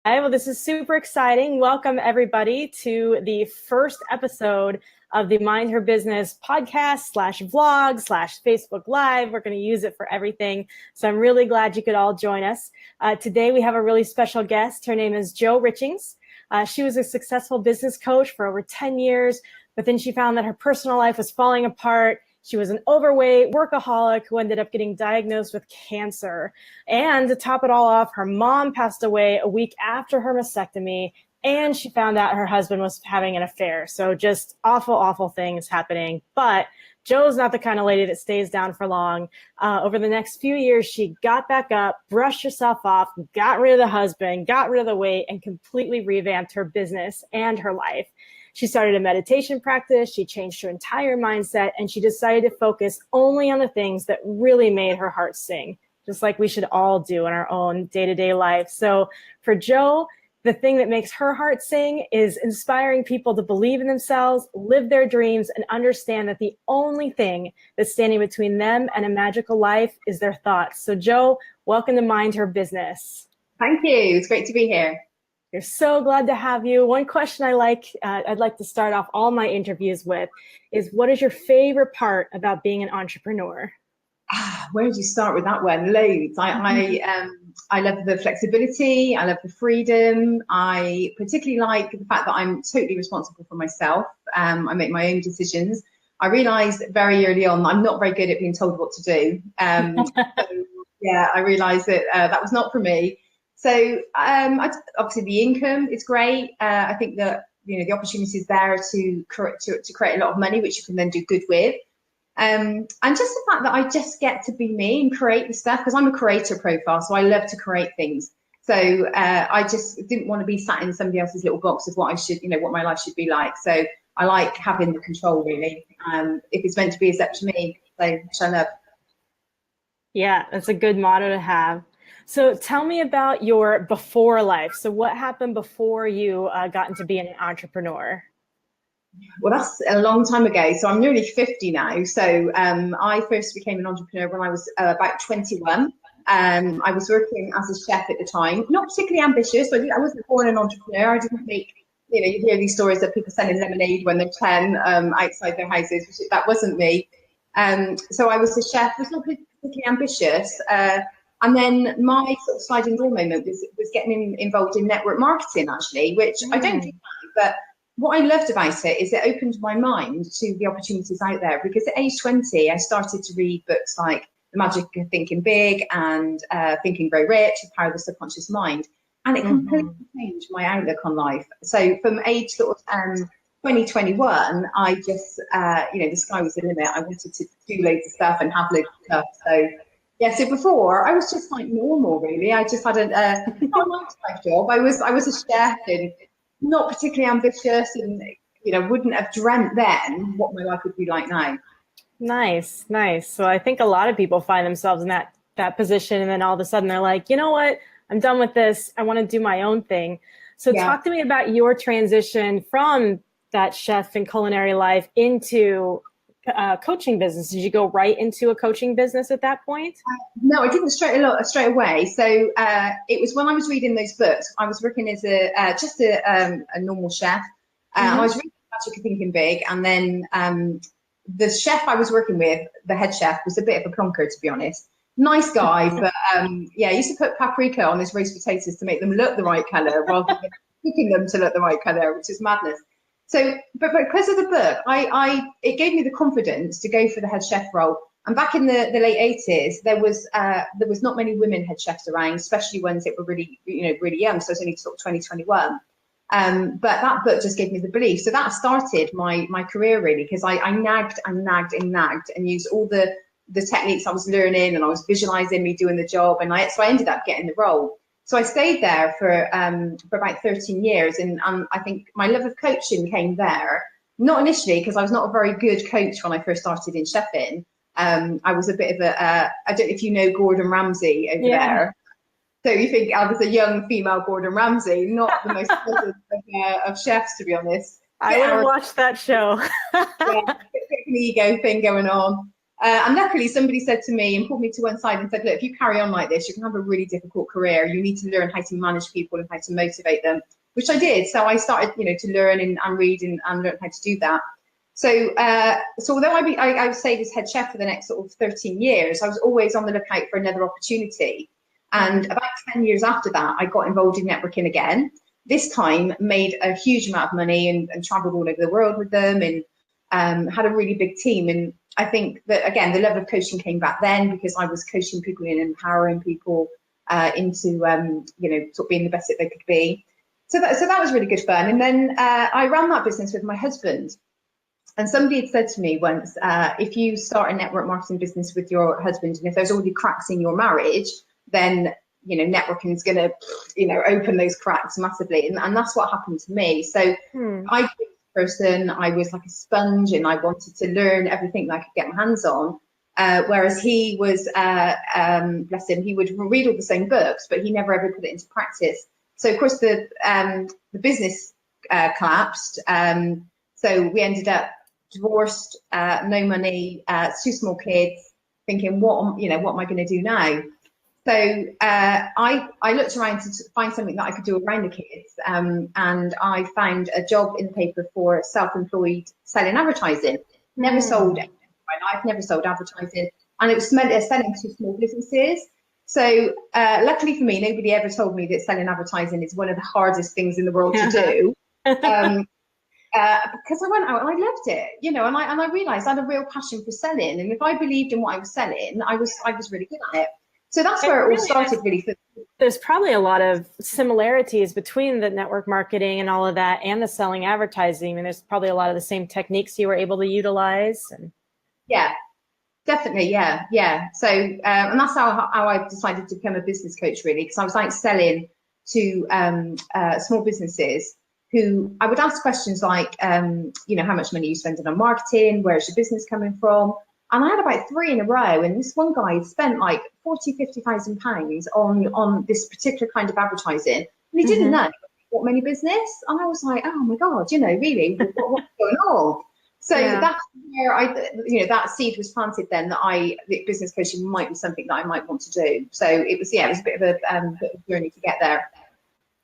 Hi, well, this is super exciting. Welcome, everybody, to the first episode of the Mind Her Business podcast slash vlog slash Facebook Live. We're going to use it for everything. So I'm really glad you could all join us. Today, we have a really special guest. Her name is Jo Richings. She was a successful business coach for over 10 years, but then she found that her personal life was falling apart. She was an overweight workaholic who ended up getting diagnosed with cancer. And to top it all off, her mom passed away a week after her mastectomy, and she found out her husband was having an affair. So just awful, awful things happening. But Jo's not the kind of lady that stays down for long. Over the next few years, she got back up, brushed herself off, got rid of the husband, got rid of the weight, and completely revamped her business and her life. She started a meditation practice, she changed her entire mindset, and she decided to focus only on the things that really made her heart sing, just like we should all do in our own day-to-day life. So for Jo, the thing that makes her heart sing is inspiring people to believe in themselves, live their dreams, and understand that the only thing that's standing between them and a magical life is their thoughts. So Jo, welcome to Mind Her Business. Thank you. It's great to be here. We're so glad to have you. One question I'd like to start off all my interviews with is, what is your favorite part about being an entrepreneur? Where do you start with that one? Loads. I love the flexibility. I love the freedom. I particularly like the fact that I'm totally responsible for myself. I make my own decisions. I realised very early on I'm not very good at being told what to do. I realised that that was not for me. So obviously the income is great. I think that the opportunity is there to create a lot of money, which you can then do good with. And just the fact that I just get to be me and create the stuff, because I'm a creator profile, so I love to create things. So I just didn't want to be sat in somebody else's little box of what I should, what my life should be like. So I like having the control, really. If it's meant to be, it's up to me. So which I love. Yeah, that's a good motto to have. So tell me about your before life. So what happened before you got into being an entrepreneur? Well, that's a long time ago. So I'm nearly 50 now. So I first became an entrepreneur when I was about 21. I was working as a chef at the time, not particularly ambitious, but I wasn't born an entrepreneur. I didn't make, you hear these stories of people selling lemonade when they're 10 outside their houses, which that wasn't me. So I was a chef, was not particularly ambitious. And then my sort of sliding door moment was getting involved in network marketing, actually, which I don't think, but what I loved about it is it opened my mind to the opportunities out there, because at age 20, I started to read books like The Magic of Thinking Big and Think and Grow Rich, The Power of the Subconscious Mind. And it completely changed my outlook on life. So from age sort of 2021, I just, the sky was the limit. I wanted to do loads of stuff and have loads of stuff. So yeah, so before I was just like normal, really. I just had a not a 9-to-5 job. I was a chef and not particularly ambitious, and wouldn't have dreamt then what my life would be like now. Nice. So I think a lot of people find themselves in that position, and then all of a sudden they're like, you know what? I'm done with this. I want to do my own thing. So talk to me about your transition from that chef and culinary life into coaching business. Did you go right into a coaching business at that point? No, I didn't straight away. So it was when I was reading those books. I was working as a normal chef. I was reading Magic of Thinking Big, and then the chef I was working with, the head chef, was a bit of a plonker, to be honest. Nice guy, but he used to put paprika on his roast potatoes to make them look the right colour rather than cooking them to look the right colour, which is madness. So, but because of the book, it gave me the confidence to go for the head chef role. And back in the late 80s, there was not many women head chefs around, especially ones that were really young. So I was only sort of 2021. But that book just gave me the belief. So that started my career, really, because I nagged and used all the techniques I was learning, and I was visualizing me doing the job. And so I ended up getting the role. So I stayed there for about 13 years, and I think my love of coaching came there. Not initially, because I was not a very good coach when I first started in chefing. I was a bit of I don't know if you know Gordon Ramsay over there. So you think I was a young female Gordon Ramsay, not the most pleasant of chefs, to be honest. I would have watched that show. Bit of an ego thing going on. And luckily somebody said to me and pulled me to one side and said, look, if you carry on like this, you can have a really difficult career. You need to learn how to manage people and how to motivate them, which I did. So I started, to learn and read and learn how to do that. So, although I stayed as head chef for the next sort of 13 years, I was always on the lookout for another opportunity. And about 10 years after that, I got involved in networking again. This time, made a huge amount of money and traveled all over the world with them and had a really big team. And I think that, again, the level of coaching came back then because I was coaching people and empowering people into, sort of being the best that they could be. So that was really good fun. And then I ran that business with my husband. And somebody had said to me once, if you start a network marketing business with your husband, and if there's already cracks in your marriage, then, networking is going to, open those cracks massively. And that's what happened to me. So I was a person, I was like a sponge and I wanted to learn everything that I could get my hands on. Whereas he was, bless him, he would read all the same books, but he never ever put it into practice. So, of course, the business collapsed. So we ended up divorced, no money, 2 small kids, thinking, what am I going to do now? So I looked around to find something that I could do around the kids, and I found a job in the paper for self-employed selling advertising. Never sold anything in my life, never sold advertising, and it was selling to small businesses. So luckily for me, nobody ever told me that selling advertising is one of the hardest things in the world to do. Because I went out and I loved it, and I realised I had a real passion for selling, and if I believed in what I was selling, I was really good at it. So that's where it all started, really. There's probably a lot of similarities between the network marketing and all of that and the selling advertising. I mean, there's probably a lot of the same techniques you were able to utilize. Yeah, definitely. Yeah. So, and that's how I decided to become a business coach, really, because I was like selling to small businesses who I would ask questions like, how much money are you spending on marketing? Where's your business coming from? And I had about 3 in a row. And this one guy spent like 40,000, 50,000 pounds on this particular kind of advertising. And he didn't know what many business. And I was like, oh my God, really, what's going on? So that's where that seed was planted then that business coaching might be something that I might want to do. So it was a bit of a journey to get there.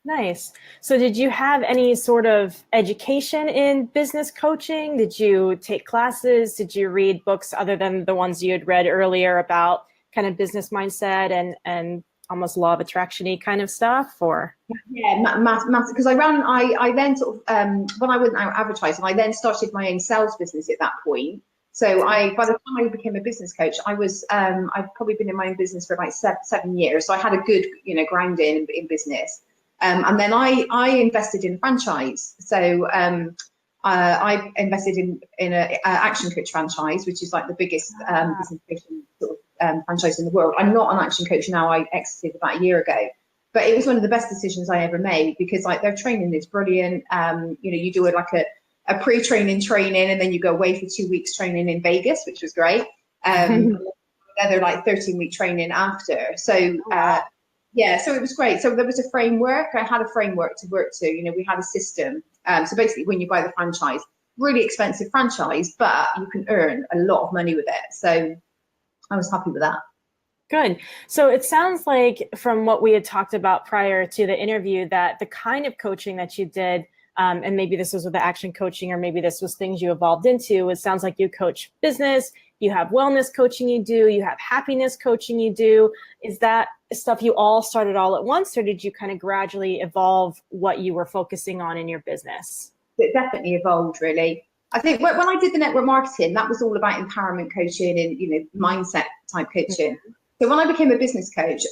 Nice. So did you have any sort of education in business coaching? Did you take classes? Did you read books other than the ones you had read earlier about kind of business mindset and almost law of attraction-y kind of stuff? Or because I then sort of when I went out advertising, I then started my own sales business at that point. So by the time I became a business coach, I'd probably been in my own business for about 7 years. So I had a good grounding in business. And then I invested in franchise. So I invested in an Action Coach franchise, which is like the biggest business coaching sort of franchise in the world. I'm not an action coach now. I exited about a year ago, but it was one of the best decisions I ever made because like their training is brilliant. You do it like a pre-training training, and then you go away for 2 weeks training in Vegas, which was great. Another like 13-week training after. So. So it was great. So there was a framework. I had a framework to work to. We had a system. So basically, when you buy the franchise, really expensive franchise, but you can earn a lot of money with it. So I was happy with that. Good. So it sounds like from what we had talked about prior to the interview that the kind of coaching that you did, and maybe this was with the action coaching or maybe this was things you evolved into, it sounds like you coach business, you have wellness coaching you do, you have happiness coaching you do. Is that stuff you all started all at once, or did you kind of gradually evolve what you were focusing on in your business? It definitely evolved, really. I think when I did the network marketing, that was all about empowerment coaching and mindset type coaching. So when I became a business coach,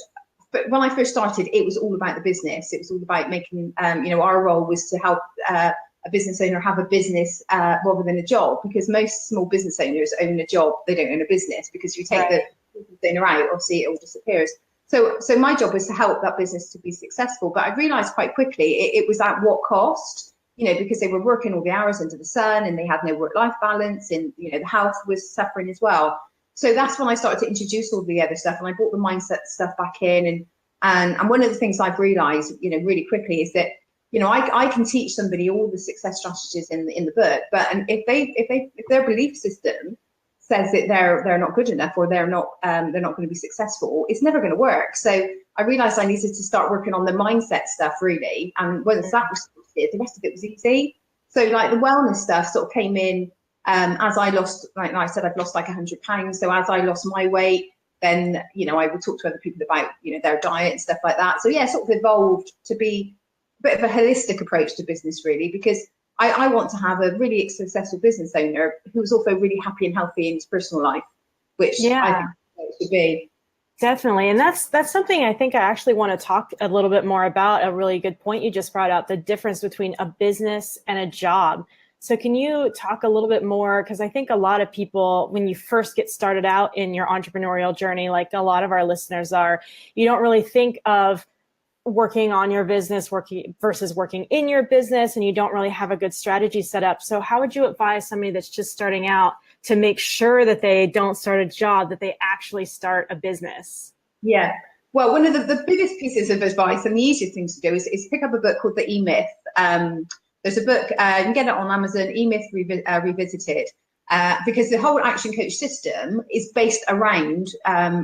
but when I first started, it was all about the business. It was all about making, our role was to help a business owner have a business rather than a job, because most small business owners own a job. They don't own a business, because if you take the business owner out, obviously it all disappears. So my job was to help that business to be successful. But I realized quite quickly it was at what cost, because they were working all the hours under the sun and they had no work-life balance, and, the health was suffering as well. So that's when I started to introduce all the other stuff, and I brought the mindset stuff back in. And one of the things I've realized, really quickly is that, I can teach somebody all the success strategies in the book, but if their belief system says that they're not good enough, or they're not going to be successful, it's never going to work. So I realized I needed to start working on the mindset stuff really, and once that was sorted, the rest of it was easy. So like the wellness stuff sort of came in as I lost, like I said, I've lost like 100 pounds. So as I lost my weight, then, you know, I would talk to other people about, you know, their diet and stuff like that. So yeah, sort of evolved to be a bit of a holistic approach to business really, because I want to have a really successful business owner who's also really happy and healthy in his personal life, which I think it should be. Definitely. And that's something I think I actually want to talk a little bit more about. A really good point you just brought out, the difference between a business and a job. So can you talk a little bit more? Because I think a lot of people, when you first get started out in your entrepreneurial journey, like a lot of our listeners are, you don't really think of working on your business, working versus working in your business, and you don't really have a good strategy set up. So how would you advise somebody that's just starting out to make sure that they don't start a job, that they actually start a business? Yeah. Well, one of the biggest pieces of advice and the easiest thing to do is pick up a book called The E-Myth. There's a book, you can get it on Amazon, E-Myth Revisited, because the whole action coach system is based around,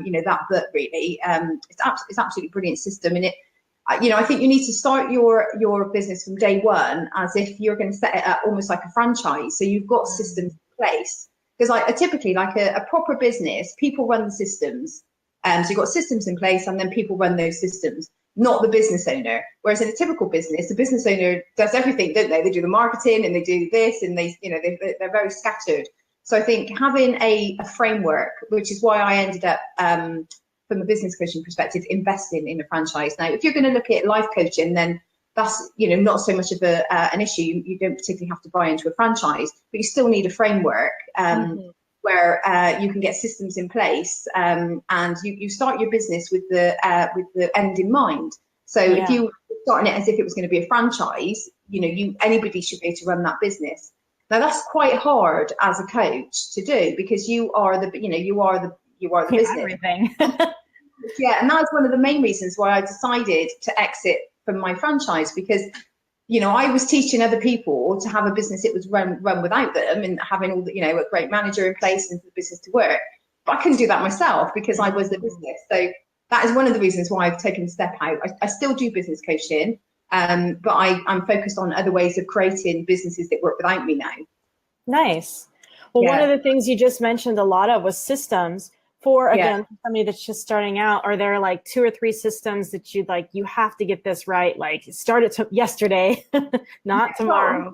you know, that book really. It's absolutely brilliant system. And it, you know, I think you need to start your business from day one as if you're going to set it up almost like a franchise. So you've got systems in place. Because like typically, like a proper business, people run the systems. So you've got systems in place, and then people run those systems, not the business owner. Whereas in a typical business, the business owner does everything, don't they? They do the marketing and they do this, and they, you know, they're very scattered. So I think having a framework, which is why I ended up, from a business coaching perspective, investing in a franchise. Now, if you're going to look at life coaching, then that's, you know, not so much of an issue. You don't particularly have to buy into a franchise, but you still need a framework where you can get systems in place, and you start your business with the end in mind. So if you were starting it as if it was going to be a franchise, you know, anybody should be able to run that business. Now that's quite hard as a coach to do, because you are the business. Everything. Yeah, and that's one of the main reasons why I decided to exit from my franchise, because, you know, I was teaching other people to have a business that was run without them, and having all the, you know, a great manager in place and for the business to work. But I couldn't do that myself because I was the business. So that is one of the reasons why I've taken a step out. I still do business coaching, but I'm focused on other ways of creating businesses that work without me now. Nice. Well, one of the things you just mentioned a lot of was systems. For, again, somebody that's just starting out, are there like 2 or 3 systems that you'd like, you have to get this right, like start it yesterday, not tomorrow?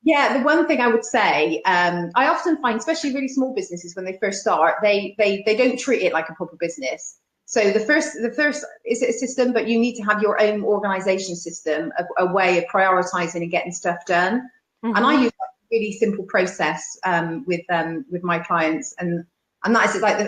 Yeah, the one thing I would say, I often find, especially really small businesses, when they first start, they don't treat it like a proper business. So the first is a system, but you need to have your own organization system, a way of prioritizing and getting stuff done. And I use a really simple process with my clients, and that is like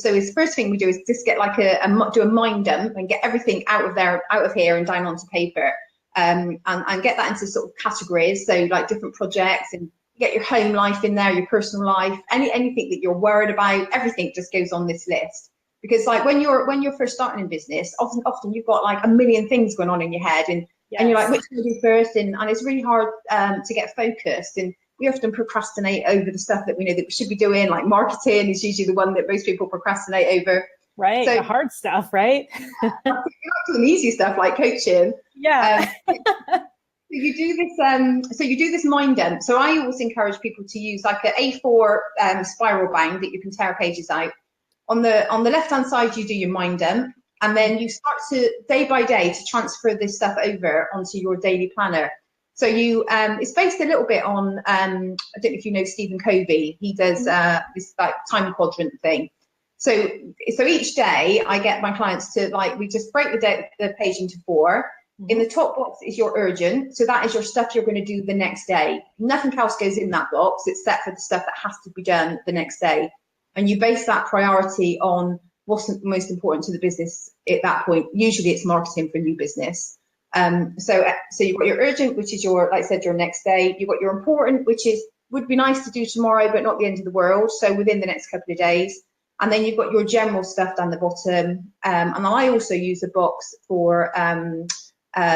so the first thing we do is just get like do a mind dump and get everything out of here and down onto paper, and get that into sort of categories. So like different projects, and get your home life in there, your personal life, anything that you're worried about, everything just goes on this list. Because like when you're first starting in business, often you've got like a million things going on in your head, and you're like, which do I do first? And it's really hard to get focused. And we often procrastinate over the stuff that we know that we should be doing, like marketing is usually the one that most people procrastinate over. Right, so, the hard stuff, right? You're not doing the easy stuff like coaching. Yeah. So you do this mind dump. So I always encourage people to use like an A4 spiral bind that you can tear pages out. On the left-hand side, you do your mind dump, and then you start to day by day to transfer this stuff over onto your daily planner. So it's based a little bit on, I don't know if you know Stephen Covey. He does this like time quadrant thing. So each day I get my clients to we just break the page into 4. In the top box is your urgent. So that is your stuff you're going to do the next day. Nothing else goes in that box except for the stuff that has to be done the next day. And you base that priority on what's most important to the business at that point. Usually it's marketing for a new business. So you've got your urgent, which is your, like I said, your next day. You've got your important, which would be nice to do tomorrow, but not the end of the world. So within the next couple of days. And then you've got your general stuff down the bottom. And I also use a box for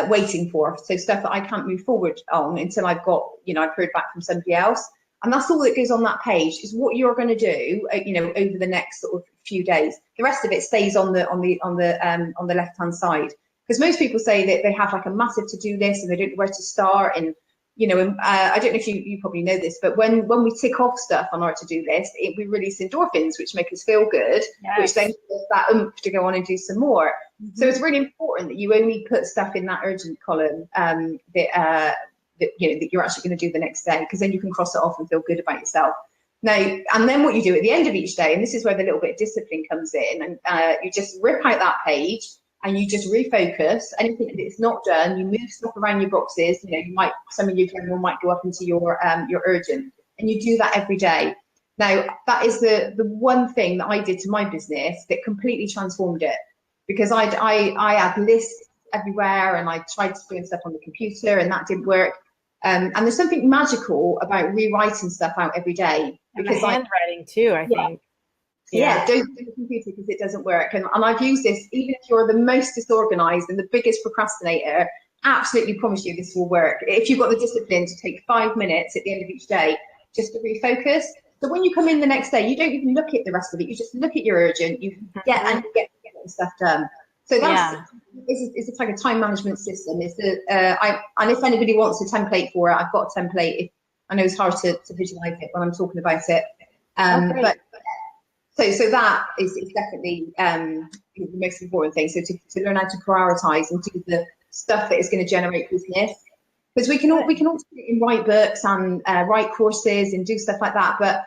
waiting for. So stuff that I can't move forward on until I've got, I've heard back from somebody else. And that's all that goes on that page is what you're going to do, over the next sort of few days. The rest of it stays on the left hand side, because most people say that they have like a massive to-do list and they don't know where to start. And I don't know if you probably know this, but when we tick off stuff on our to-do list, we release endorphins, which make us feel good, yes. which then gives us that oomph to go on and do some more. Mm-hmm. So it's really important that you only put stuff in that urgent column that you're actually going to do the next day, because then you can cross it off and feel good about yourself. Now, and then what you do at the end of each day, and this is where the little bit of discipline comes in, and you just rip out that page and you just refocus. Anything that's not done, you move stuff around your boxes. Some of your general might go up into your urgent, and you do that every day. Now, that is the one thing that I did to my business that completely transformed it, because I had lists everywhere, and I tried to do stuff on the computer, and that didn't work. And there's something magical about rewriting stuff out every day. And because the handwriting too, I think. Yeah, don't do the computer because it doesn't work. And I've used this, even if you're the most disorganized and the biggest procrastinator, absolutely promise you this will work. If you've got the discipline to take 5 minutes at the end of each day just to refocus. So when you come in the next day, you don't even look at the rest of it. You just look at your urgent, you get the stuff done. So that's it's a type of time management system. It's and if anybody wants a template for it, I've got a template. I know it's hard to visualize it when I'm talking about it. But so that is definitely the most important thing. So to learn how to prioritize and do the stuff that is going to generate business, because we can all write books and write courses and do stuff like that, but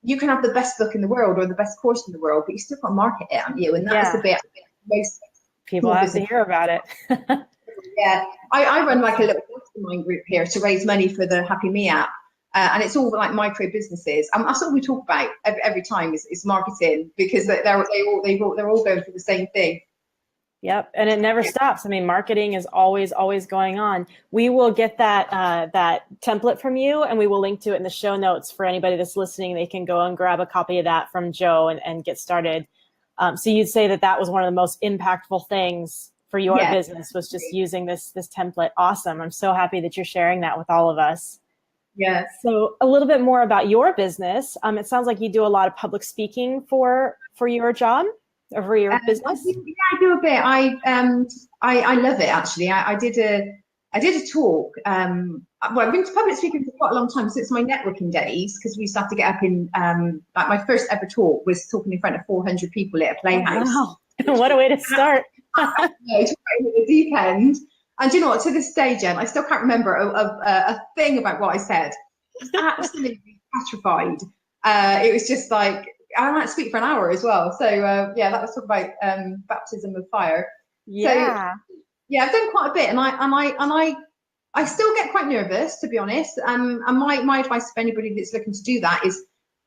you can have the best book in the world or the best course in the world, but you still got to market it, aren't you? And that's the bit most people have to hear about it. Yeah, I run like a little mastermind group here to raise money for the HappiMe app, and it's all like micro businesses. That's all we talk about every time is marketing, because they're all going for the same thing. Yep, and it never stops. I mean, marketing is always going on. We will get that template from you, and we will link to it in the show notes for anybody that's listening. They can go and grab a copy of that from Jo and get started. So you'd say that was one of the most impactful things for your business, was just using this template. Awesome. I'm so happy that you're sharing that with all of us. Yeah. So a little bit more about your business. It sounds like you do a lot of public speaking for your job or for your business. I do a bit. I love it, actually. I did a talk. I've been to public speaking for quite a long time, since my networking days, because we used to have to get up in, like my first ever talk was talking in front of 400 people at a playhouse. Oh, wow. What a way to start. At the deep end. And do you know what, to this day, Jen, I still can't remember a thing about what I said. I was absolutely petrified. It was just like, I might speak for an hour as well. So that was talking about baptism of fire. Yeah. So, yeah, I've done quite a bit, and I still get quite nervous, to be honest. And my advice to anybody that's looking to do that is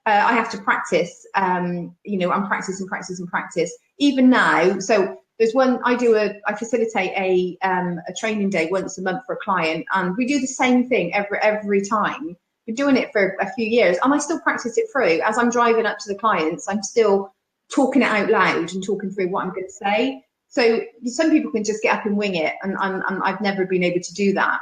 I have to practice. And practice even now. So there's one I facilitate a training day once a month for a client, and we do the same thing every time. Been doing it for a few years, and I still practice it through. As I'm driving up to the clients, I'm still talking it out loud and talking through what I'm going to say. So some people can just get up and wing it, and I've never been able to do that.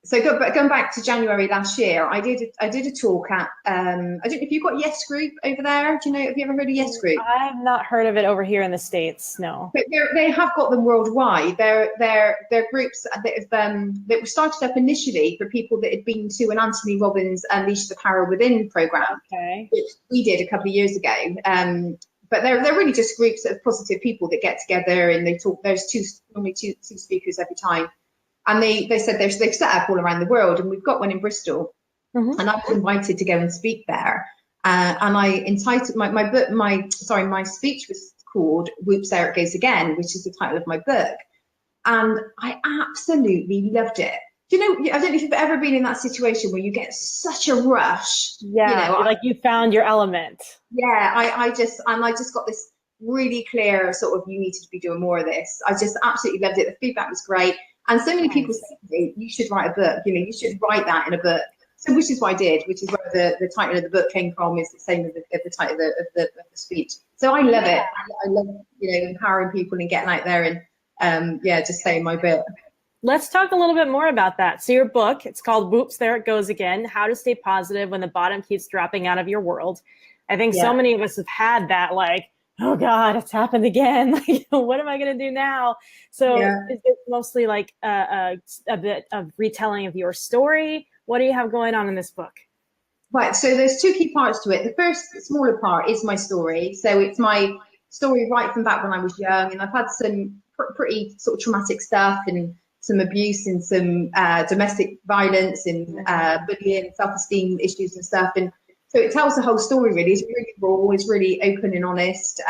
So going back to January last year, I did a talk at I don't know if you've got Yes Group over there. Do you know? Have you ever heard of Yes Group? I've not heard of it over here in the States. No. But they have got them worldwide. They're groups that were started up initially for people that had been to an Anthony Robbins Unleash the Power Within program, which we did a couple of years ago. But they're really just groups of positive people that get together and they talk. There's normally two speakers every time. And they said they've set up all around the world, and we've got one in Bristol. And I was invited to go and speak there. And I entitled my speech was called "Whoops, There It Goes Again," which is the title of my book. And I absolutely loved it. Do you know? I don't know if you've ever been in that situation where you get such a rush. Yeah, like you found your element. Yeah, I just got this really clear sort of, you need to be doing more of this. I just absolutely loved it. The feedback was great. And so many people say, you should write a book, you should write that in a book. So which is what I did, which is where the title of the book came from, is the same as the title of the speech. So I love it. I love, empowering people and getting out there and, just saying my bit. Let's talk a little bit more about that. So your book, it's called Whoops, There It Goes Again, How to Stay Positive When the Bottom Keeps Dropping Out of Your World. I think so Yeah. many of us have had that, like, oh God, it's happened again. Like, what am I going to do now? So Yeah. is it mostly like a bit of retelling of your story? What do you have going on in this book? Right, so there's two key parts to it. The first smaller part is my story. So it's my story right from back when I was young, and I've had some pretty sort of traumatic stuff and some abuse and some domestic violence and bullying, self-esteem issues and stuff. And so it tells the whole story really. It's really raw, it's really open and honest.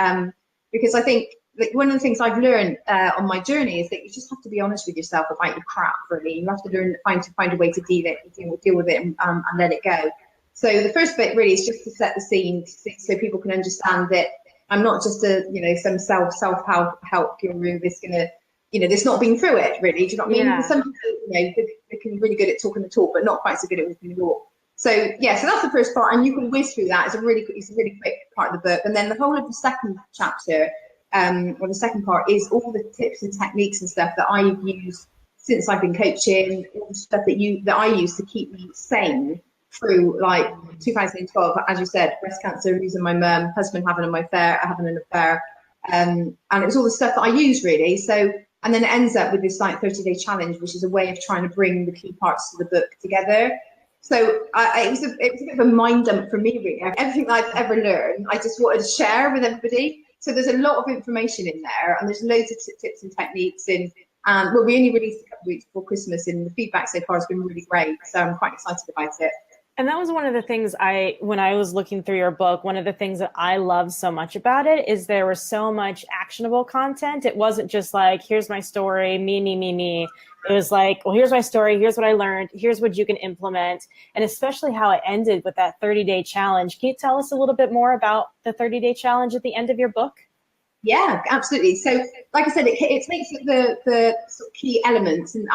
Because I think like one of the things I've learned on my journey is that you just have to be honest with yourself about your crap. Really, you have to learn find a way to deal with it and let it go. So the first bit really is just to set the scene so people can understand that I'm not just some self-help guru that's gonna, that's not been through it really. Do you know what I mean? Yeah. Because some people, they can really good at talking the talk, but not quite so good at walking the walk. So yeah, so that's the first part, and you can whiz through that. It's a really quick part of the book, and then the whole of the second chapter, or the second part, is all the tips and techniques and stuff that I've used since I've been coaching, all the stuff that I use to keep me sane through like 2012, as you said, breast cancer, losing my mum, husband having an affair, and it was all the stuff that I use really. So, and then it ends up with this like 30-day challenge, which is a way of trying to bring the key parts of the book together. So it was a bit of a mind dump for me really. Everything I've ever learned, I just wanted to share with everybody. So there's a lot of information in there, and there's loads of tips and techniques. And well, we only released a couple of weeks before Christmas, and the feedback so far has been really great. So I'm quite excited about it. And that was one of the things when I was looking through your book, one of the things that I loved so much about it is there was so much actionable content. It wasn't just like, here's my story, me. It was like, well, here's my story. Here's what I learned. Here's what you can implement. And especially how it ended with that 30-day challenge. Can you tell us a little bit more about the 30-day challenge at the end of your book? Yeah, absolutely. So, like I said, it takes the sort of key elements, and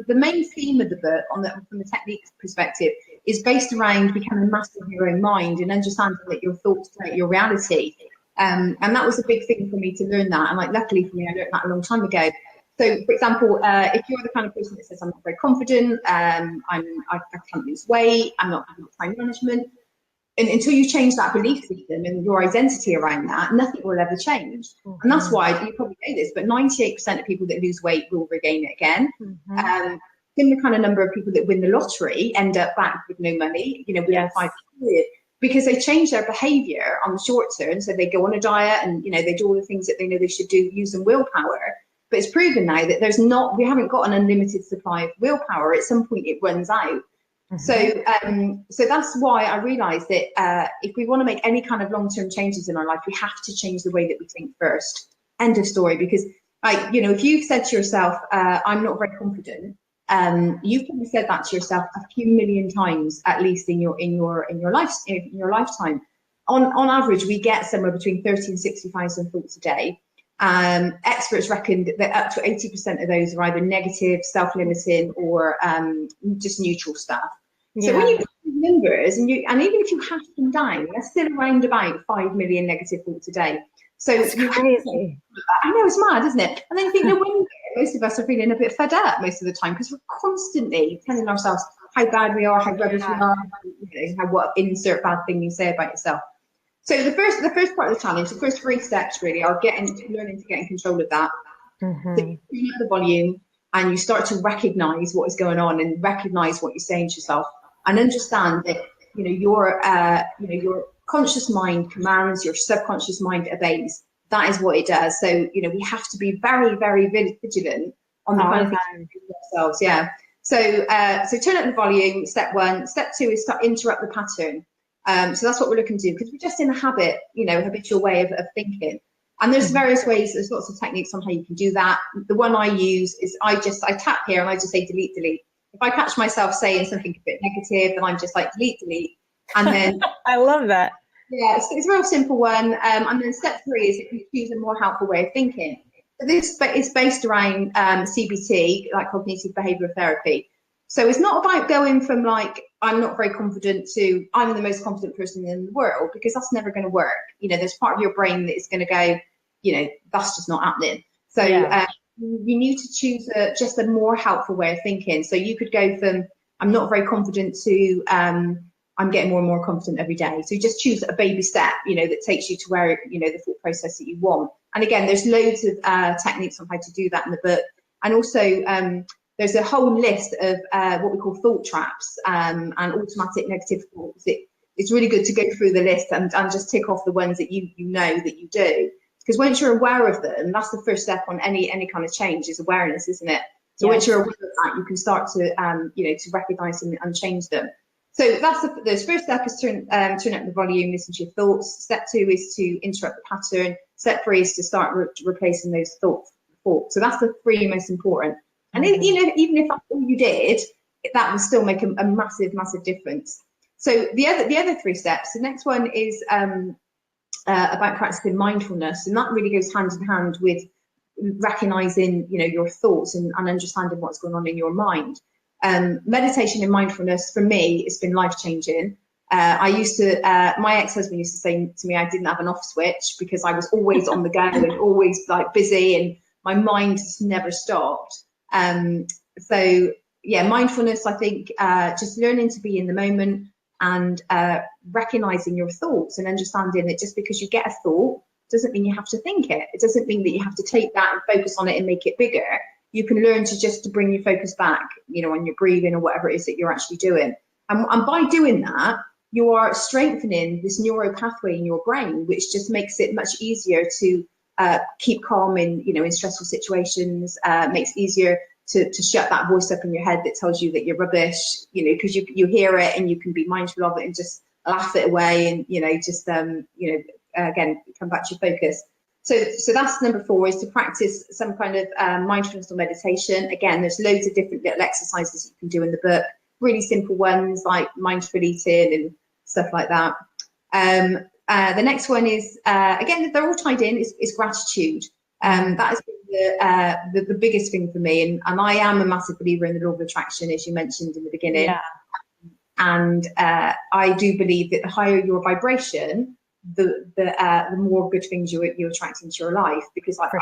the main theme of the book, from the techniques perspective, is based around becoming a master of your own mind and understanding that your thoughts create your reality. And that was a big thing for me to learn that. And like, luckily for me, I learned that a long time ago. So, for example, if you're the kind of person that says, I'm not very confident, I can't lose weight, I'm not good at time management, and until you change that belief system and your identity around that, nothing will ever change. Mm-hmm. And that's why, you probably know this, but 98% of people that lose weight will regain it again. Mm-hmm. Similar kind of number of people that win the lottery end up back with no money, within a 5 year period, because they change their behavior on the short term. So they go on a diet and, they do all the things that they know they should do using willpower. But it's proven now that we haven't got an unlimited supply of willpower. At some point it runs out. Mm-hmm. So that's why I realised that if we want to make any kind of long-term changes in our life, we have to change the way that we think first. End of story. Because, if you've said to yourself, "I'm not very confident," you've probably said that to yourself a few million times, at least in your lifetime. On average, we get somewhere between 30 and 60,000 thoughts a day. Experts reckon that up to 80% of those are either negative, self-limiting, or just neutral stuff. Yeah. So when you put numbers and even if you hash them down, they're still around about 5 million negative thoughts a day. So that's crazy. I know, it's mad, isn't it? And then you think, no wonder most of us are feeling a bit fed up most of the time, because we're constantly telling ourselves how bad we are, how rubbish we are, what insert bad thing you say about yourself. So the first part of the challenge, the first 3 steps really, are learning to get in control of that. Mm-hmm. So you turn up the volume and you start to recognise what is going on and recognise what you're saying to yourself, and understand that your conscious mind commands, your subconscious mind obeys. That is what it does. So we have to be very, very vigilant on the kind of things we do ourselves. Yeah. So turn up the volume. Step 1. Step 2 is interrupt the pattern. So that's what we're looking to do, because we're just in a habitual way of thinking. And there's various ways, there's lots of techniques on how you can do that. The one I use is I tap here and I just say delete. If I catch myself saying something a bit negative, then I'm just like delete. And then I love that. Yeah, it's a real simple one. And then step 3 is if you choose a more helpful way of thinking. So this is based around CBT, like cognitive behavioral therapy. So it's not about going from like, I'm not very confident to I'm the most confident person in the world, because that's never going to work. There's part of your brain that is going to go, that's just not happening. So you need to choose just a more helpful way of thinking. So you could go from I'm not very confident to I'm getting more and more confident every day. So you just choose a baby step, that takes you to where, the thought process that you want. And again, there's loads of techniques on how to do that in the book. And also there's a whole list of what we call thought traps and automatic negative thoughts. It's really good to go through the list and just tick off the ones that you know that you do. Because once you're aware of them, that's the first step on any kind of change is awareness, isn't it? So once you're aware of that, you can start to, to recognize them and change them. So that's the first step is turn up the volume, listen to your thoughts. Step 2 is to interrupt the pattern. Step 3 is to start replacing those thoughts. So that's the 3 most important. And even if that's all you did, that would still make a massive, massive difference. So the other 3 steps. The next one is about practicing mindfulness, and that really goes hand in hand with recognizing, your thoughts and understanding what's going on in your mind. Meditation and mindfulness for me has been life-changing. I used to, my ex-husband used to say to me, I didn't have an off switch because I was always on the go and always like busy, and my mind just never stopped. So yeah, mindfulness, I think, just learning to be in the moment and recognizing your thoughts and understanding that just because you get a thought doesn't mean you have to think it. It doesn't mean that you have to take that and focus on it and make it bigger. You can learn to bring your focus back, on your breathing or whatever it is that you're actually doing. And by doing that, you are strengthening this neural pathway in your brain, which just makes it much easier to keep calm in stressful situations, makes it easier to shut that voice up in your head that tells you that you're rubbish, because you hear it and you can be mindful of it and just laugh it away and, again, come back to your focus. So that's number 4, is to practice some kind of mindfulness or meditation. Again, there's loads of different little exercises you can do in the book, really simple ones like mindful eating and stuff like that. The next one is, again, they're all tied in, is gratitude. That has been the biggest thing for me. And I am a massive believer in the law of attraction, as you mentioned in the beginning. Yeah. And I do believe that the higher your vibration, the more good things you attract into your life, because that's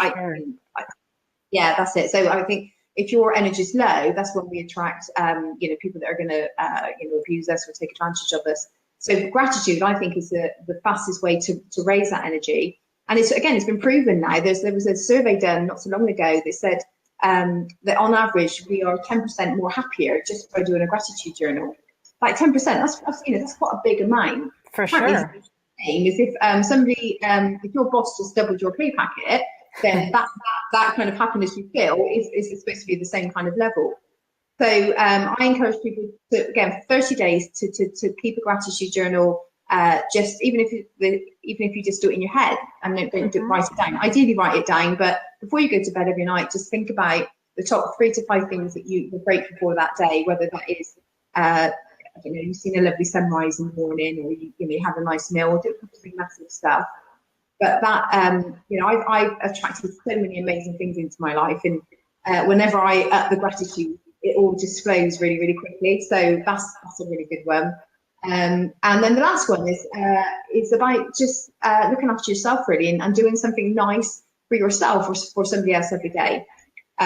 it. So I think if your energy is low, that's when we attract people that are going to abuse us or take advantage of us. So gratitude, I think, is the fastest way to raise that energy. And it's been proven now. There was a survey done not so long ago that said that on average we are 10% more happier just by doing a gratitude journal. Like 10%, that's quite a big amount. For sure. Is if somebody, if your boss just doubled your pay packet, then that kind of happiness you feel is supposed to be the same kind of level. So I encourage people to, again, 30 days to keep a gratitude journal. Just even if you just do it in your head and don't write it down. Ideally, write it down, but before you go to bed every night, just think about the top 3 to 5 things that you're grateful for that day. Whether that is you've seen a lovely sunrise in the morning, or you have a nice meal. It doesn't have to be massive stuff, but that I've attracted so many amazing things into my life, and whenever I up the gratitude, it all just flows really, really quickly. So that's a really good one. And then the last one is about just looking after yourself, really, and doing something nice for yourself or for somebody else every day.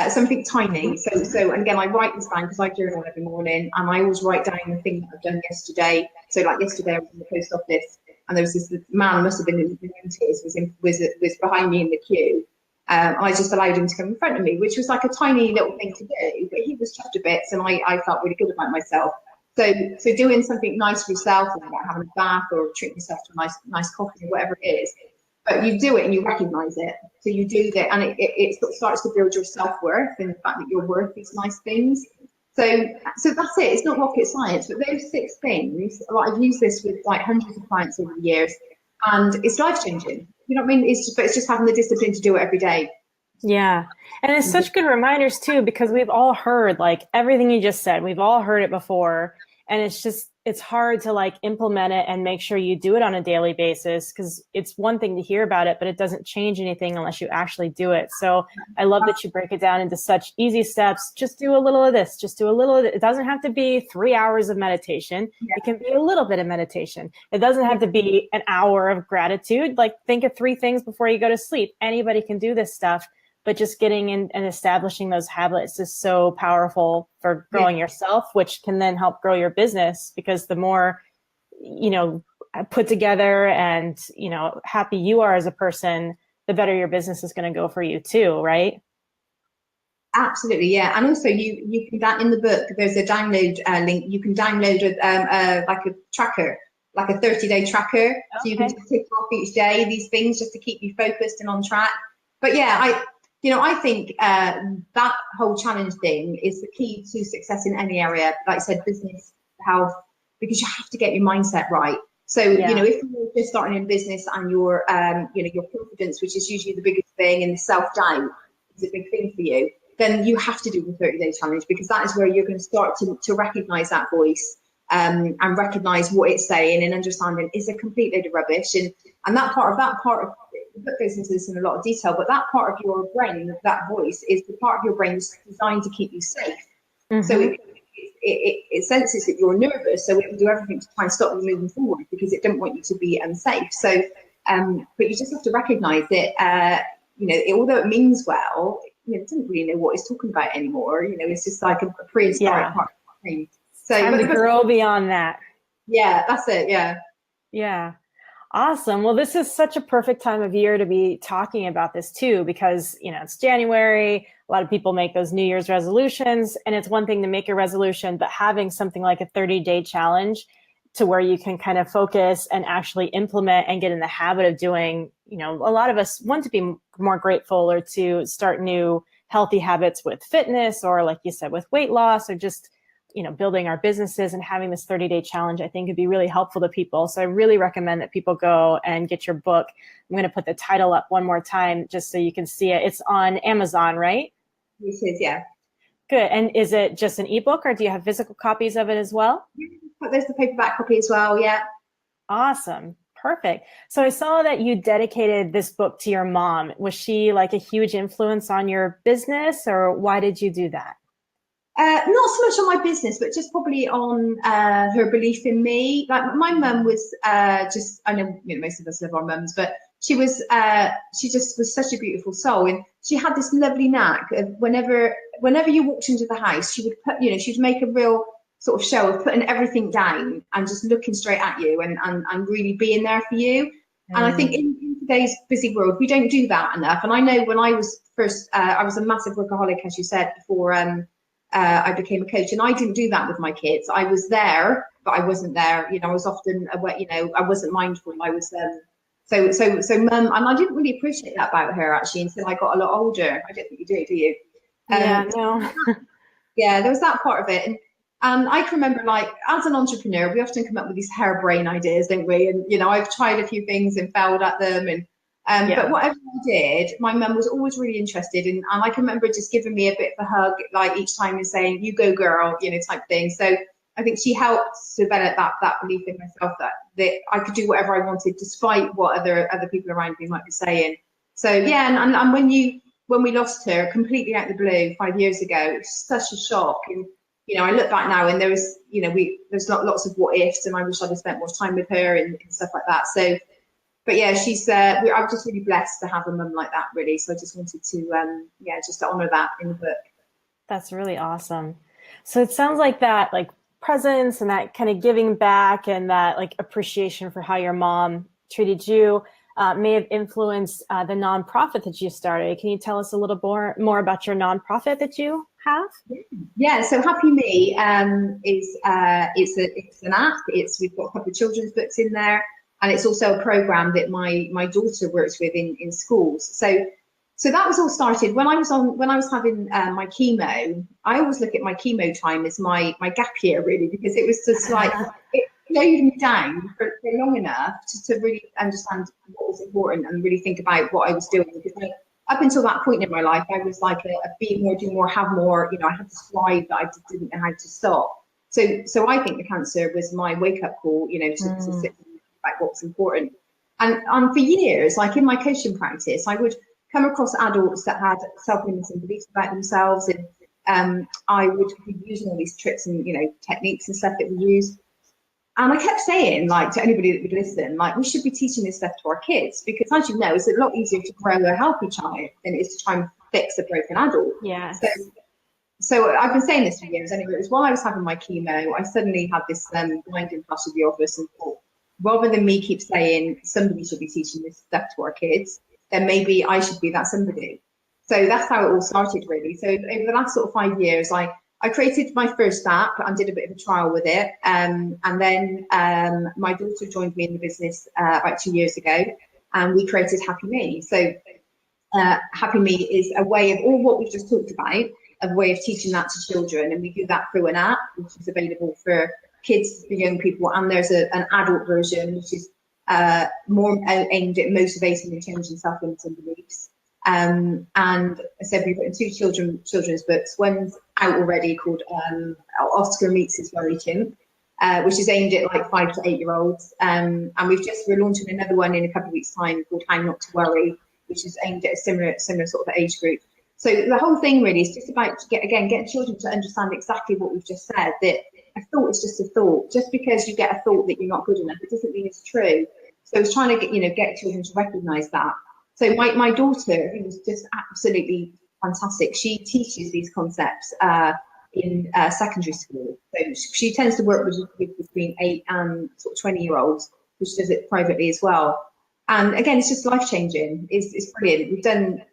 Something tiny. So and again, I write this down because I journal every morning, and I always write down the thing that I've done yesterday. So like yesterday, I was in the post office, and there was this man, must have been in the 90s, was behind me in the queue. I just allowed him to come in front of me, which was like a tiny little thing to do, but he was chuffed a bit, and I felt really good about myself. So doing something nice for yourself, or like having a bath, or treating yourself to a nice coffee, or whatever it is, but you do it and you recognise it. So you do that, and it sort of starts to build your self-worth and the fact that you're worth these nice things. So that's it. It's not rocket science, but those 6 things, like, I've used this with like hundreds of clients over the years, and it's life-changing. You know what I mean? It's just having the discipline to do it every day. Yeah. And it's such good reminders too, because we've all heard like everything you just said, we've all heard it before. And it's hard to like implement it and make sure you do it on a daily basis, because it's one thing to hear about it, but it doesn't change anything unless you actually do it. So I love that you break it down into such easy steps. Just do a little of this, just do a little of it. It doesn't have to be 3 hours of meditation. Yeah. It can be a little bit of meditation. It doesn't have to be an hour of gratitude. Like, think of 3 things before you go to sleep. Anybody can do this stuff. but just getting in and establishing those habits is so powerful for growing yourself, which can then help grow your business, because the more, put together and, happy you are as a person, the better your business is going to go for you too, right? Absolutely, yeah. And also, you can in the book there's a download link. You can download like a tracker, like a 30-day tracker. Okay. So you can just tick off each day these things just to keep you focused and on track. But yeah, I think that whole challenge thing is the key to success in any area. Like I said, business, health, because you have to get your mindset right. So, if you're just starting in business and your confidence, which is usually the biggest thing, and the self-doubt is a big thing for you, then you have to do the 30-day challenge, because that is where you're going to start to recognize that voice and recognize what it's saying, and understanding it's a complete load of rubbish. And that part of the book goes into this in a lot of detail, but that part of your brain, that voice, is the part of your brain that's designed to keep you safe. Mm-hmm. So it senses that you're nervous, so it will do everything to try and stop you moving forward, because it doesn't want you to be unsafe. So, but you just have to recognize it. Although it means well, it doesn't really know what it's talking about anymore. It's just like a prehistoric part of the brain. So time to grow beyond that. Yeah, that's it. Yeah. Yeah. Awesome. Well, this is such a perfect time of year to be talking about this too, because, it's January. A lot of people make those New Year's resolutions, and it's one thing to make a resolution, but having something like a 30-day challenge to where you can kind of focus and actually implement and get in the habit of doing, a lot of us want to be more grateful, or to start new healthy habits with fitness, or like you said, with weight loss, or just, building our businesses. And having this 30-day challenge, I think, would be really helpful to people. So I really recommend that people go and get your book. I'm going to put the title up one more time just so you can see it. It's on Amazon, right? This is, yeah. Good. And is it just an ebook, or do you have physical copies of it as well? But there's the paperback copy as well, yeah. Awesome. Perfect. So I saw that you dedicated this book to your mom. Was she like a huge influence on your business, or why did you do that? Not so much on my business, but just probably on her belief in me. Like, my mum was I know, most of us love our mums, but she just was such a beautiful soul, and she had this lovely knack of whenever you walked into the house, she would she'd make a real sort of show of putting everything down and just looking straight at you and really being there for you. Mm. And I think in today's busy world, we don't do that enough. And I know when I was first, I was a massive workaholic, as you said, before I became a coach, and I didn't do that with my kids. I was there, but I wasn't there. I was often, I wasn't mindful. I was so mum, and I didn't really appreciate that about her actually until I got a lot older. I don't think you do you? Yeah, no. Yeah, there was that part of it, and I can remember, like, as an entrepreneur, we often come up with these harebrained ideas, don't we? And I've tried a few things and failed at them, and but whatever I did, my mum was always really interested in, and I can remember just giving me a bit of a hug, like, each time, and saying, "You go, girl," type thing. So I think she helped develop that belief in myself that I could do whatever I wanted, despite what other people around me might be saying. So yeah, and when we lost her completely out of the blue 5 years ago, it was such a shock. And I look back now, and there was there's lots of what ifs, and I wish I'd have spent more time with her and stuff like that. So. But yeah, I'm just really blessed to have a mum like that, really. So I just wanted to, just to honour that in the book. That's really awesome. So it sounds like that, like, presence and that kind of giving back and that, like, appreciation for how your mom treated you may have influenced the nonprofit that you started. Can you tell us a little more about your nonprofit that you have? Yeah, so HappiMe is it's an app. We've got a couple of children's books in there. And it's also a program that my daughter works with in schools. So that was all started when I was having my chemo. I always look at my chemo time as my gap year, really, because it was just like, it slowed me down for long enough to really understand what was important and really think about what I was doing. Because up until that point in my life, I was like a be more, do more, have more. I had this drive that I didn't know how to stop. So I think the cancer was my wake up call, to sit about what's important. And for years, like in my coaching practice, I would come across adults that had self-limiting beliefs about themselves, and I would be using all these tricks and techniques and stuff that we use. And I kept saying, like, to anybody that would listen, like, we should be teaching this stuff to our kids, because, as you know, it's a lot easier to grow a healthy child than it is to try and fix a broken adult. Yes. So I've been saying this for years anyway. It was while I was having my chemo, I suddenly had this blinding flash of the obvious and thought, rather than me keep saying somebody should be teaching this stuff to our kids, then maybe I should be that somebody. So that's how it all started, really. So over the last sort of 5 years, I created my first app and did a bit of a trial with it. And then my daughter joined me in the business about 2 years ago, and we created HappiMe. So HappiMe is a way of all what we've just talked about, a way of teaching that to children. And we do that through an app, which is available for kids, for young people. And there's an adult version, which is more aimed at motivating and changing self-limiting beliefs. And I said we've written 2 children's books. One's out already called Oscar Meets His Worry Chimp, which is aimed at like 5 to 8 year olds. And we're launching another one in a couple of weeks' time called How Not to Worry, which is aimed at a similar sort of age group. So the whole thing really is just about getting children to understand exactly what we've just said, that a thought is just a thought. Just because you get a thought that you're not good enough, it doesn't mean it's true. So it's trying to get children to recognise that. So my daughter, who was just absolutely fantastic, she teaches these concepts in secondary school. So she tends to work with between 8 and sort of 20 year olds, which does it privately as well. And again, it's just life changing. It's brilliant.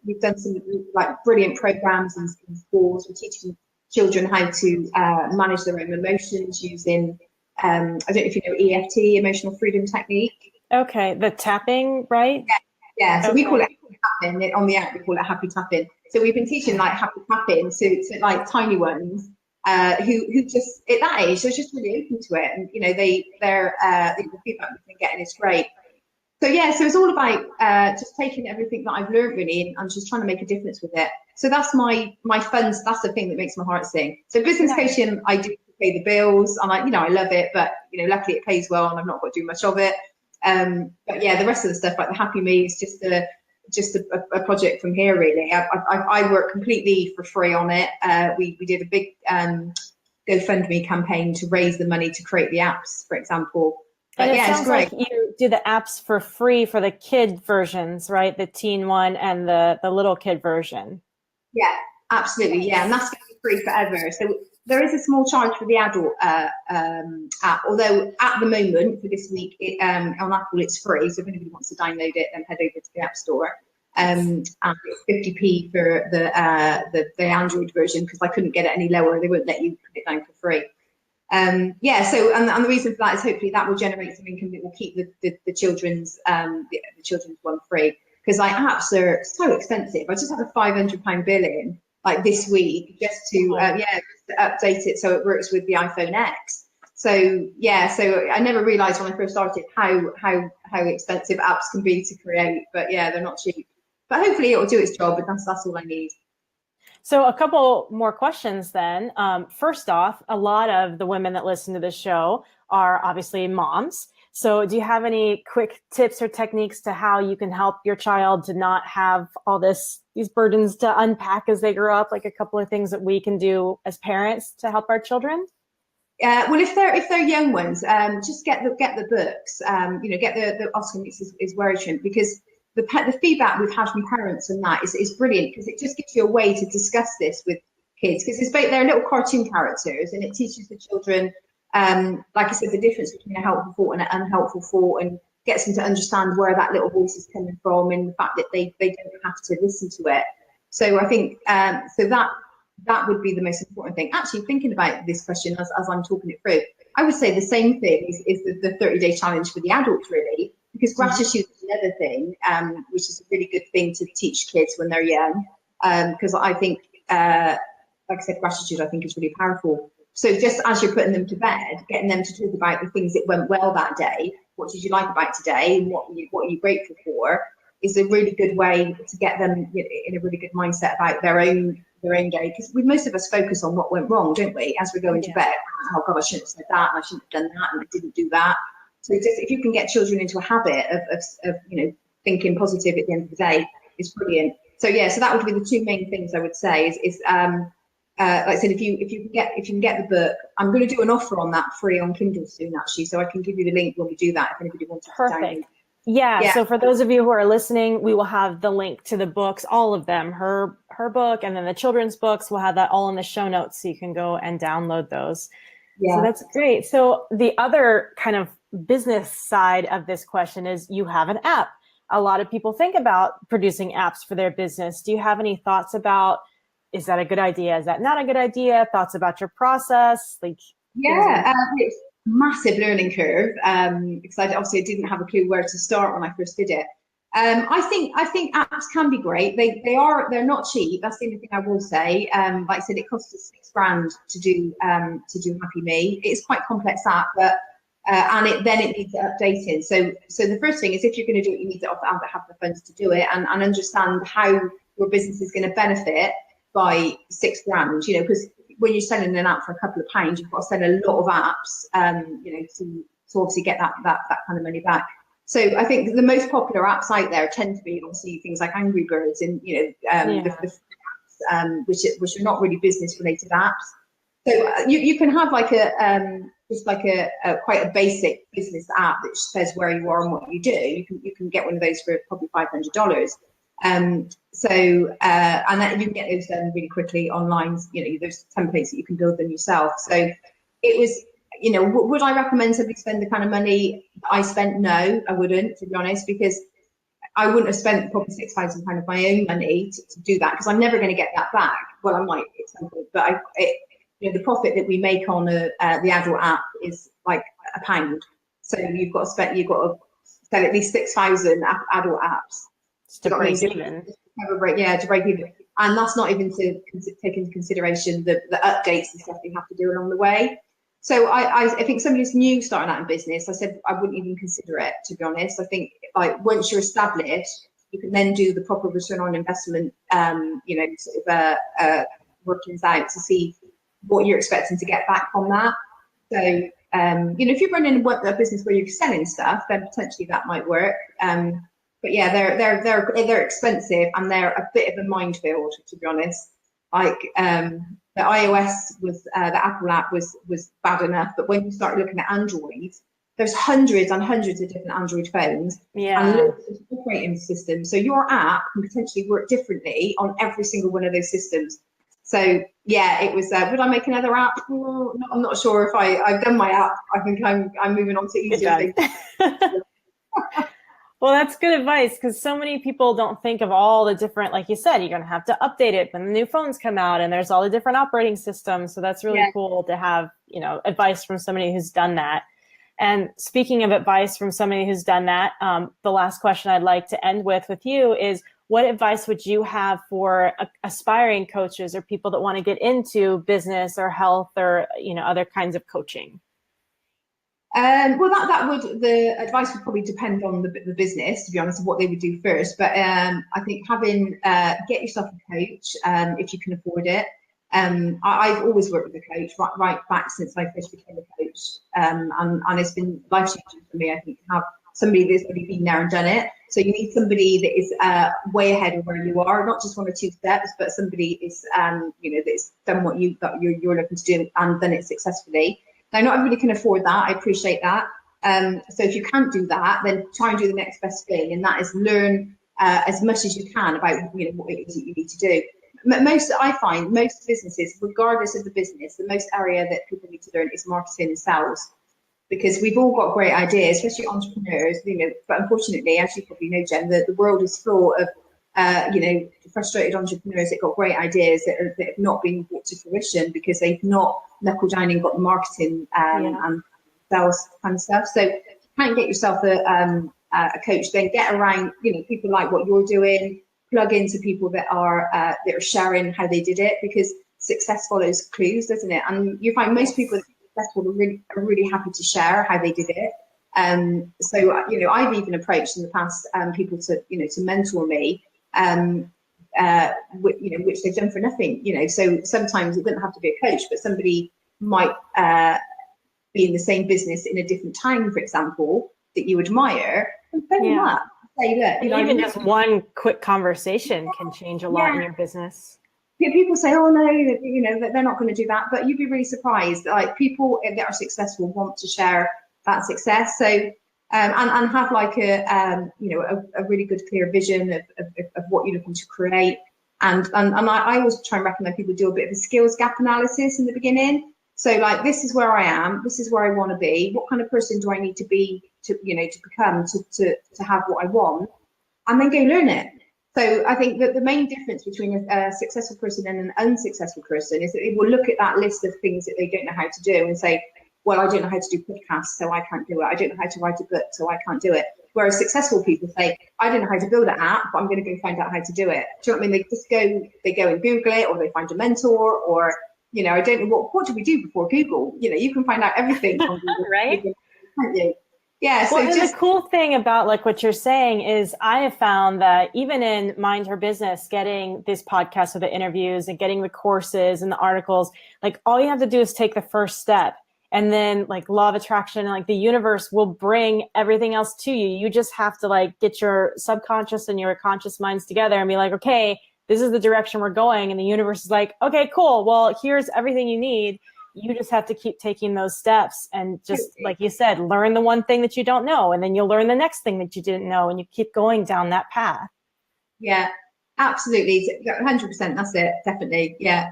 We've done some like brilliant programs in schools. We're teaching children how to manage their own emotions using I don't know if you know EFT, emotional freedom technique. Okay, the tapping, right? Yeah. So okay. We call it happy tapping. On the app, we call it happy tapping. So we've been teaching like happy tapping to like tiny ones who just at that age they're just really open to it, and the feedback we've been getting is great. So yeah, so it's all about just taking everything that I've learned really and just trying to make a difference with it. So that's my funds. That's the thing that makes my heart sing. So business coaching, I do pay the bills, and I love it, but luckily it pays well, and I've not got to do much of it. But yeah, the rest of the stuff like the HappiMe is just a project from here really. I work completely for free on it. We did a big GoFundMe campaign to raise the money to create the apps, for example. But and it yeah, sounds it's great. like you do the apps for free for the kid versions, right? The teen one and the little kid version. Yeah, absolutely. Yeah, and that's going to be free forever. So there is a small charge for the adult app, although at the moment for this week on Apple it's free. So if anybody wants to download it, then head over to the App Store. And it's 50p for the Android version because I couldn't get it any lower. They won't let you put it down for free. Yeah, so and the reason for that is hopefully that will generate some income that will keep the children's the children's one free, because like apps are so expensive. I just had a £500 bill in like this week just to update it so it works with the iPhone X. So yeah, so I never realised when I first started how expensive apps can be to create, but yeah, they're not cheap. But hopefully it will do its job, and that's all I need. So a couple more questions then. First off, a lot of the women that listen to this show are obviously moms. So do you have any quick tips or techniques to how you can help your child to not have all these burdens to unpack as they grow up? Like a couple of things that we can do as parents to help our children? Well, if they're young ones, just get the books. Get the Oscar Meets His Worry Chimp, because the feedback we've had from parents and that is brilliant, because it just gives you a way to discuss this with kids, because they're little cartoon characters, and it teaches the children, like I said, the difference between a helpful thought and an unhelpful thought, and gets them to understand where that little voice is coming from, and the fact that they don't have to listen to it. So I think that would be the most important thing. Actually, thinking about this question as I'm talking it through, I would say the same thing is the 30-day challenge for the adults, really, because gratitude is another thing, which is a really good thing to teach kids when they're young, because I think, like I said, gratitude I think is really powerful. So just as you're putting them to bed, getting them to talk about the things that went well that day, what did you like about today, and what are you grateful for, is a really good way to get them in a really good mindset about their own day, because most of us focus on what went wrong, don't we, as we're going to bed. Oh God, I shouldn't have said that, and I shouldn't have done that, and I didn't do that. So just if you can get children into a habit of thinking positive at the end of the day, it's brilliant. So yeah, so that would be the two main things I would say is like I said, if you can get the book, I'm going to do an offer on that free on Kindle soon actually, so I can give you the link when we do that if anybody wants to download. Yeah. So for those of you who are listening, we will have the link to the books, all of them, her her book, and then the children's books. We'll have that all in the show notes so you can go and download those. So that's great. So the other kind of business side of this question is you have an app. A lot of people think about producing apps for their business. Do you have any thoughts about, is that a good idea? Is that not a good idea? Thoughts about your process? Like, it's a massive learning curve, because I obviously didn't have a clue where to start when I first did it. I think apps can be great. They're not cheap. That's the only thing I will say. Like I said, it costs us £6,000 to do HappiMe. It's quite a complex app, but and it needs updating. So the first thing is, if you're going to do it, you need to have the funds to do it, and understand how your business is going to benefit by £6,000. You know, because when you're selling an app for a couple of pounds, you've got to sell a lot of apps. You know, to obviously get that kind of money back. So I think the most popular apps out there tend to be obviously things like Angry Birds and, you know, the apps, which are not really business related apps. So you can have like just like a quite a basic business app that says where you are and what you do. You can get one of those for probably $500. And then you can get those done really quickly online. You know, there's templates that you can build them yourself. So it was, you know, would I recommend somebody spend the kind of money I spent? No, I wouldn't, to be honest, because I wouldn't have spent probably £6,000 of my own money to do that, because I'm never going to get that back. Well, I might at some point, but you know, the profit that we make on the adult app is like £1. So you've got to sell at least 6,000 adult apps to break even. To break even. And that's not even to take into consideration the updates and stuff you have to do along the way. So I think somebody who's new starting out in business, I said I wouldn't even consider it, to be honest. I think like once you're established, you can then do the proper return on investment, you know, sort of workings out to see what you're expecting to get back from that. So, you know, if you're running a business where you're selling stuff, then potentially that might work. But yeah, they're expensive, and they're a bit of a minefield, to be honest. Like the iOS was the Apple app was bad enough, but when you start looking at Android, there's hundreds and hundreds of different Android phones and loads of operating systems. So your app can potentially work differently on every single one of those systems. So yeah, it was. Would I make another app? No, I'm not sure if I've done my app. I think I'm moving on to easier things. Well, that's good advice, because so many people don't think of all the different, like you said, you're going to have to update it when the new phones come out, and there's all the different operating systems. So that's really cool to have, you know, advice from somebody who's done that. And speaking of advice from somebody who's done that, the last question I'd like to end with you is, what advice would you have for aspiring coaches or people that want to get into business or health or, you know, other kinds of coaching? Well, the advice would probably depend on the business, to be honest, of what they would do first. But I think get yourself a coach if you can afford it. I've always worked with a coach right back since I first became a coach, and it's been life changing for me. I think to have somebody that's already been there and done it. So you need somebody that is way ahead of where you are, not just 1 or 2 steps, but somebody is you know, that's done what you're looking to do and done it successfully. Now, not everybody can afford that. I appreciate that. So if you can't do that, then try and do the next best thing, and that is learn as much as you can about, you know, what it is that you need to do. I find most businesses, regardless of the business, the most area that people need to learn is marketing and sales, because we've all got great ideas, especially entrepreneurs, you know. But unfortunately, as you probably know, Jen, the world is full of you know, frustrated entrepreneurs that got great ideas that have not been brought to fruition because they've not knuckled down and got the marketing and sales kind of stuff. So if you can't get yourself a coach, then get around, you know, people like what you're doing, plug into people that are sharing how they did it, because success follows clues, doesn't it? And you find most people that are successful are really happy to share how they did it. So, you know, I've even approached in the past people to mentor me, which they've done for nothing, you know. So sometimes it doesn't have to be a coach, but somebody might be in the same business in a different town, for example, that you admire, and phone them up. Say, look, you know, even just one quick conversation can change a lot in your business. People say, oh no, you know, they're not going to do that, but you'd be really surprised. Like, people that are successful want to share that success. So and have like a really good clear vision of what you're looking to create. And I always try and recommend people do a bit of a skills gap analysis in the beginning. So like, this is where I am, this is where I want to be. What kind of person do I need to be to become to have what I want? And then go learn it. So I think that the main difference between a successful person and an unsuccessful person is that they will look at that list of things that they don't know how to do and say, well, I don't know how to do podcasts, so I can't do it. I don't know how to write a book, so I can't do it. Whereas successful people say, I don't know how to build an app, but I'm going to go find out how to do it. Do you know what I mean? They go and Google it, or they find a mentor, or, I don't know what do we do before Google? You can find out everything on Google, right? Can't you? Yeah. Well, so the cool thing about like what you're saying is I have found that even in Mind Her Business, getting this podcast with the interviews and getting the courses and the articles, like all you have to do is take the first step. And then like law of attraction, like the universe will bring everything else to you. You just have to like get your subconscious and your conscious minds together and be like, okay, this is the direction we're going. And the universe is like, okay, cool. Well, here's everything you need. You just have to keep taking those steps and just, like you said, learn the one thing that you don't know. And then you'll learn the next thing that you didn't know. And you keep going down that path. Yeah, absolutely. 100%. That's it. Definitely. Yeah.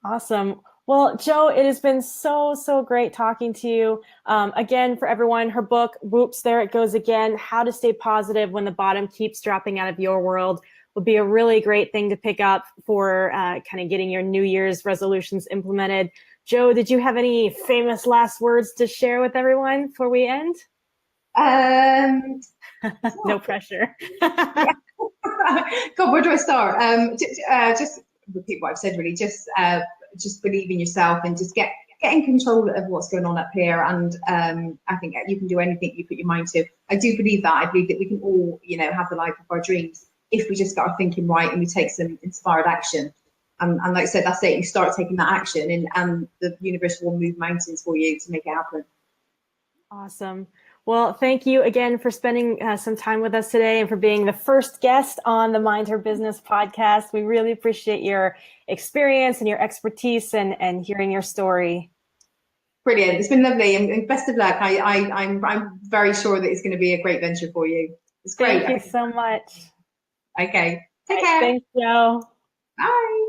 Awesome. Well, Jo, it has been so, so great talking to you. Again, for everyone, her book, whoops, there it goes again, How to Stay Positive When the Bottom Keeps Dropping Out of Your World, would be a really great thing to pick up for kind of getting your New Year's resolutions implemented. Jo, did you have any famous last words to share with everyone before we end? No pressure. God, where do I start? Just repeat what I've said, really. Just believe in yourself and just get in control of what's going on up here. And I think you can do anything you put your mind to. I do believe that. I believe that we can all, have the life of our dreams if we just start thinking right and we take some inspired action. And like I said, that's it. You start taking that action, and the universe will move mountains for you to make it happen. Awesome. Well, thank you again for spending some time with us today and for being the first guest on the Mind Her Business podcast. We really appreciate your experience and your expertise and hearing your story. Brilliant. It's been lovely, and best of luck. I'm very sure that it's going to be a great venture for you. It's great. Thank you so much. Okay. Take care. Thanks, Jo. Bye.